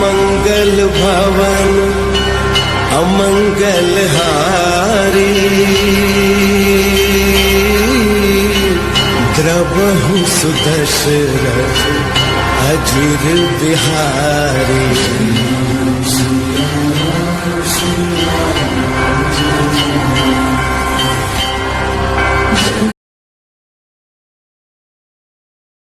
मंगल भवन अमंगल हारी, द्रवहु सुदशरथ अजिर बिहारी।